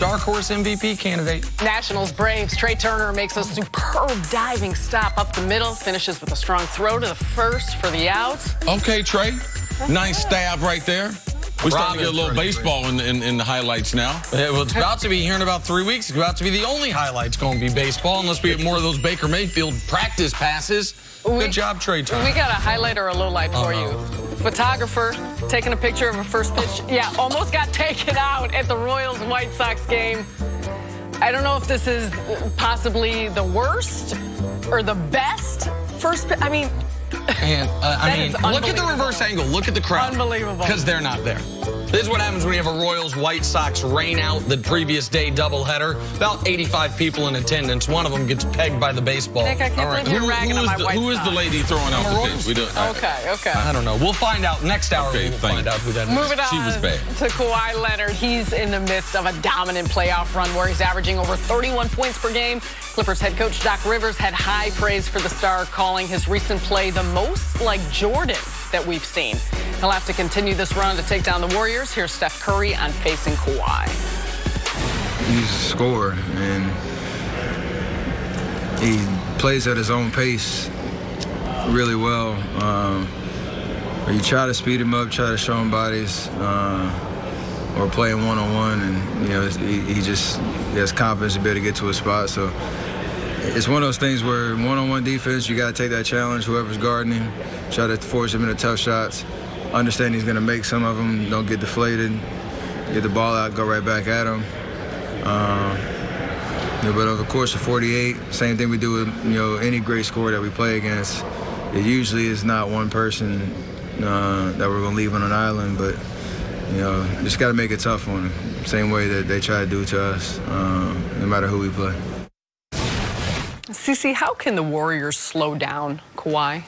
dark horse MVP candidate. Nationals Braves. Trey Turner makes a superb diving stop up the middle, finishes with a strong throw to the first for the out. Okay, Trey. Nice stab right there. We're starting to get a little baseball in the highlights now. Well, it's about to be here in about 3 weeks. It's about to be the only highlights going to be baseball, unless we get more of those Baker Mayfield practice passes. Good job, Trey Turner. We got a highlight or a low light for you. Photographer taking a picture of a first pitch. Yeah, almost got taken out at the Royals-White Sox game. I don't know if this is possibly the worst or the best first pitch. I mean, look at the reverse angle. Look at the crowd. Unbelievable. Because they're not there. This is what happens when you have a Royals-White Sox rain out the previous day doubleheader. About 85 people in attendance. One of them gets pegged by the baseball. Nick, I can't believe you're ragging on my White Sox. Who is the lady throwing out the pitch? Okay. I don't know. We'll find out next hour. We'll find out who that is. Moving on She was bad. to Kawhi Leonard. He's in the midst of a dominant playoff run where he's averaging over 31 points per game. Clippers head coach Doc Rivers had high praise for the star, calling his recent play the most like Jordan that we've seen. He'll have to continue this run to take down the Warriors. Here's Steph Curry on facing Kawhi. He's a scorer, and he plays at his own pace really well. You try to speed him up, try to show him bodies, or play him one-on-one, and he has confidence to be able to get to a spot. So it's one of those things where one-on-one defense, you got to take that challenge, whoever's guarding him, try to force him into tough shots, understand he's going to make some of them, don't get deflated, get the ball out, go right back at him. But over the course of 48, same thing we do with any great scorer that we play against. It usually is not one person that we're going to leave on an island, but just got to make it tough on them. Same way that they try to do to us, no matter who we play. CeCe, how can the Warriors slow down Kawhi?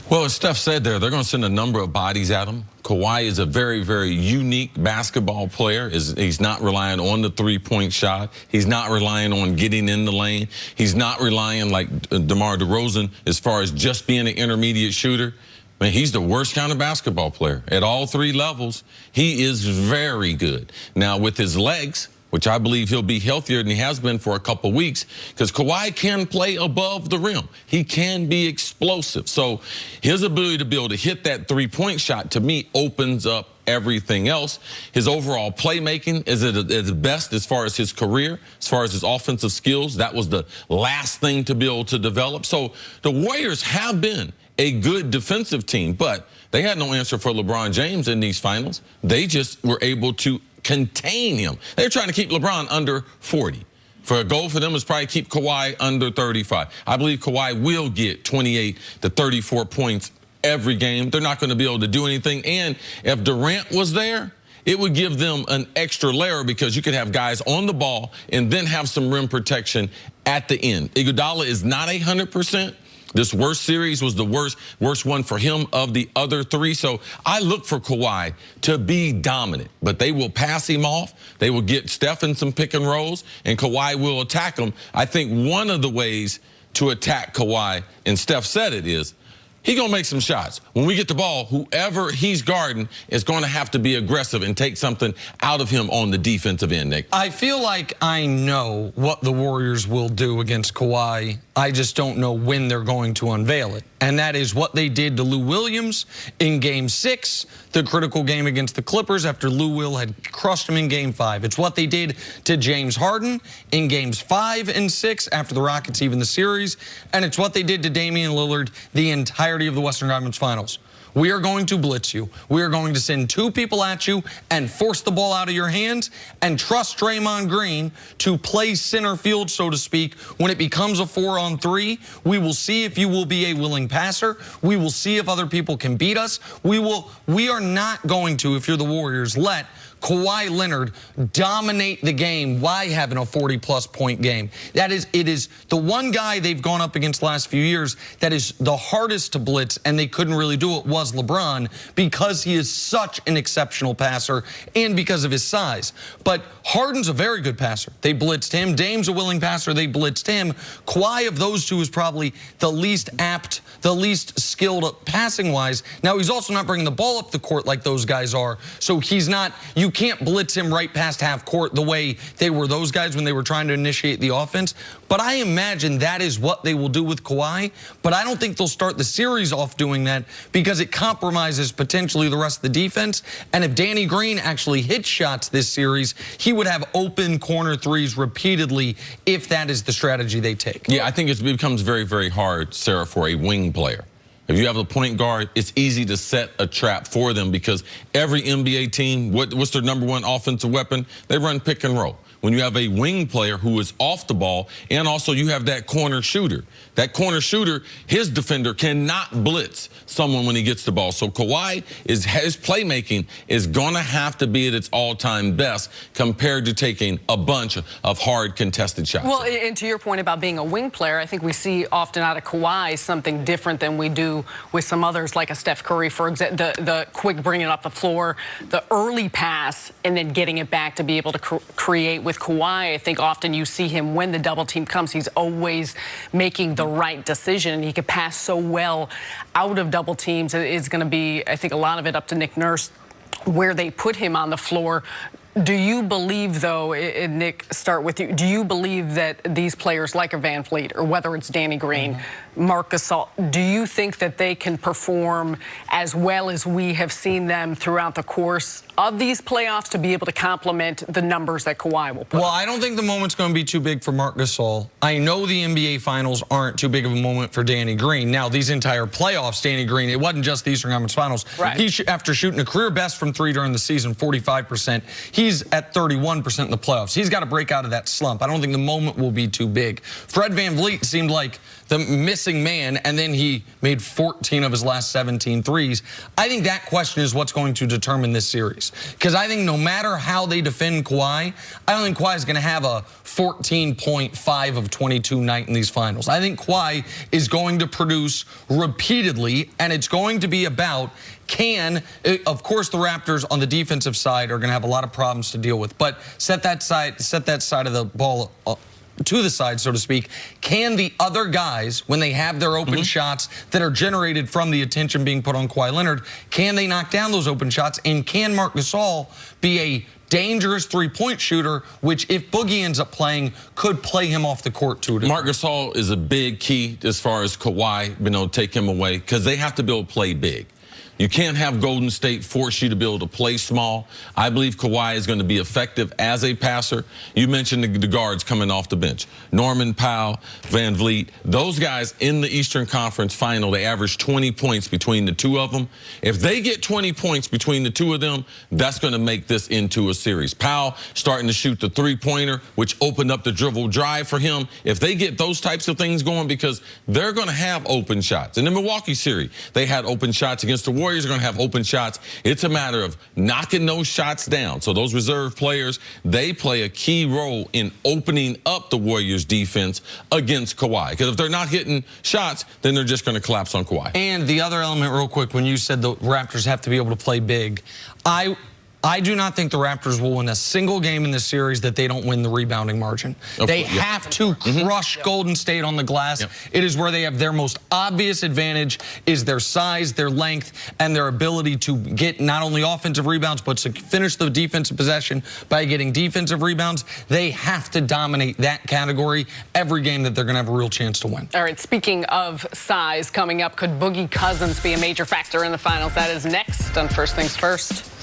Well, as Steph said there, they're going to send a number of bodies at him. Kawhi is a very, very unique basketball player. He's not relying on the three-point shot. He's not relying on getting in the lane. He's not relying like DeMar DeRozan as far as just being an intermediate shooter. I mean, he's the worst kind of basketball player. At all three levels, he is very good. Now, with his legs, which I believe he'll be healthier than he has been for a couple weeks, because Kawhi can play above the rim. He can be explosive. So his ability to be able to hit that three-point shot, to me, opens up everything else. His overall playmaking is at its best as far as his career, as far as his offensive skills. That was the last thing to be able to develop. So the Warriors have been a good defensive team, but they had no answer for LeBron James in these finals. They just were able to contain him. They're trying to keep LeBron under 40. For a goal for them is probably keep Kawhi under 35. I believe Kawhi will get 28 to 34 points every game. They're not going to be able to do anything. And if Durant was there, it would give them an extra layer, because you could have guys on the ball and then have some rim protection at the end. Iguodala is not 100%. This worst series was the worst one for him of the other three. So I look for Kawhi to be dominant, but they will pass him off. They will get Steph in some pick and rolls, and Kawhi will attack him. I think one of the ways to attack Kawhi, and Steph said it, is he's going to make some shots. When we get the ball, whoever he's guarding is going to have to be aggressive and take something out of him on the defensive end, Nick. I feel like I know what the Warriors will do against Kawhi. I just don't know when they're going to unveil it. And that is what they did to Lou Williams in Game 6, the critical game against the Clippers after Lou Will had crushed him in Game 5. It's what they did to James Harden in Games 5 and 6 after the Rockets even the series. And it's what they did to Damian Lillard the entirety of the Western Conference Finals. We are going to blitz you. We are going to send two people at you and force the ball out of your hands and trust Draymond Green to play center field, so to speak. When it becomes a 4-on-3, we will see if you will be a willing passer. We will see if other people can beat us. We are not going to, if you're the Warriors, let Kawhi Leonard dominate the game by having a 40-plus point game. It is the one guy they've gone up against the last few years that is the hardest to blitz, and they couldn't really do it, was LeBron, because he is such an exceptional passer and because of his size. But Harden's a very good passer. They blitzed him. Dame's a willing passer. They blitzed him. Kawhi, of those two, is probably the least apt, the least skilled passing-wise. Now, he's also not bringing the ball up the court like those guys are, so he's not, you can't blitz him right past half court the way they were those guys when they were trying to initiate the offense. But I imagine that is what they will do with Kawhi. But I don't think they'll start the series off doing that because it compromises potentially the rest of the defense. And if Danny Green actually hits shots this series, he would have open corner threes repeatedly if that is the strategy they take. Yeah, I think it becomes very, very hard, Sarah, for a wing player. If you have a point guard, it's easy to set a trap for them because every NBA team, what's their number one offensive weapon? They run pick and roll. When you have a wing player who is off the ball, and also you have that corner shooter. That corner shooter, his defender cannot blitz someone when he gets the ball. So Kawhi, his playmaking is going to have to be at its all-time best compared to taking a bunch of hard contested shots. Well, and to your point about being a wing player, I think we see often out of Kawhi something different than we do with some others, like a Steph Curry, for example, the quick bringing it up the floor, the early pass, and then getting it back to be able to create. With Kawhi, I think often you see him when the double team comes, he's always making the right decision. He could pass so well out of double teams. It's going to be, I think, a lot of it up to Nick Nurse where they put him on the floor. Do you believe, though, and Nick, start with you, do you believe that these players like a Van Vliet or whether it's Danny Green, Marc Gasol, do you think that they can perform as well as we have seen them throughout the course of these playoffs to be able to complement the numbers that Kawhi will put? Well, I don't think the moment's going to be too big for Marc Gasol. I know the NBA Finals aren't too big of a moment for Danny Green. Now, these entire playoffs, Danny Green, it wasn't just the Eastern Conference Finals. Right. After shooting a career best from three during the season, 45%, he's at 31% in the playoffs. He's got to break out of that slump. I don't think the moment will be too big. Fred VanVleet seemed like the missing man, and then he made 14 of his last 17 threes. I think that question is what's going to determine this series. Because I think no matter how they defend Kawhi, I don't think Kawhi is going to have a 14.5 of 22 night in these finals. I think Kawhi is going to produce repeatedly, and it's going to be about of course, the Raptors on the defensive side are going to have a lot of problems to deal with, but set that side of the ball to the side, so to speak. Can the other guys, when they have their open shots that are generated from the attention being put on Kawhi Leonard, can they knock down those open shots? And can Marc Gasol be a dangerous three-point shooter, which if Boogie ends up playing, could play him off the court too? Marc Gasol is a big key as far as Kawhi, take him away, because they have to be able to play big. You can't have Golden State force you to be able to play small. I believe Kawhi is going to be effective as a passer. You mentioned the guards coming off the bench. Norman Powell, Van Vliet, those guys in the Eastern Conference Final, they averaged 20 points between the two of them. If they get 20 points between the two of them, that's going to make this into a series. Powell starting to shoot the three-pointer, which opened up the dribble drive for him. If they get those types of things going, because they're going to have open shots. In the Milwaukee series, they had open shots against the Warriors are going to have open shots. It's a matter of knocking those shots down. So those reserve players, they play a key role in opening up the Warriors defense against Kawhi. Because if they're not hitting shots, then they're just going to collapse on Kawhi. And the other element, real quick, when you said the Raptors have to be able to play big, I do not think the Raptors will win a single game in this series that they don't win the rebounding margin. They have to crush Golden State on the glass. It is where they have their most obvious advantage is their size, their length, and their ability to get not only offensive rebounds, but to finish the defensive possession by getting defensive rebounds. They have to dominate that category every game that they're going to have a real chance to win. All right, speaking of size coming up, could Boogie Cousins be a major factor in the finals? That is next on First Things First.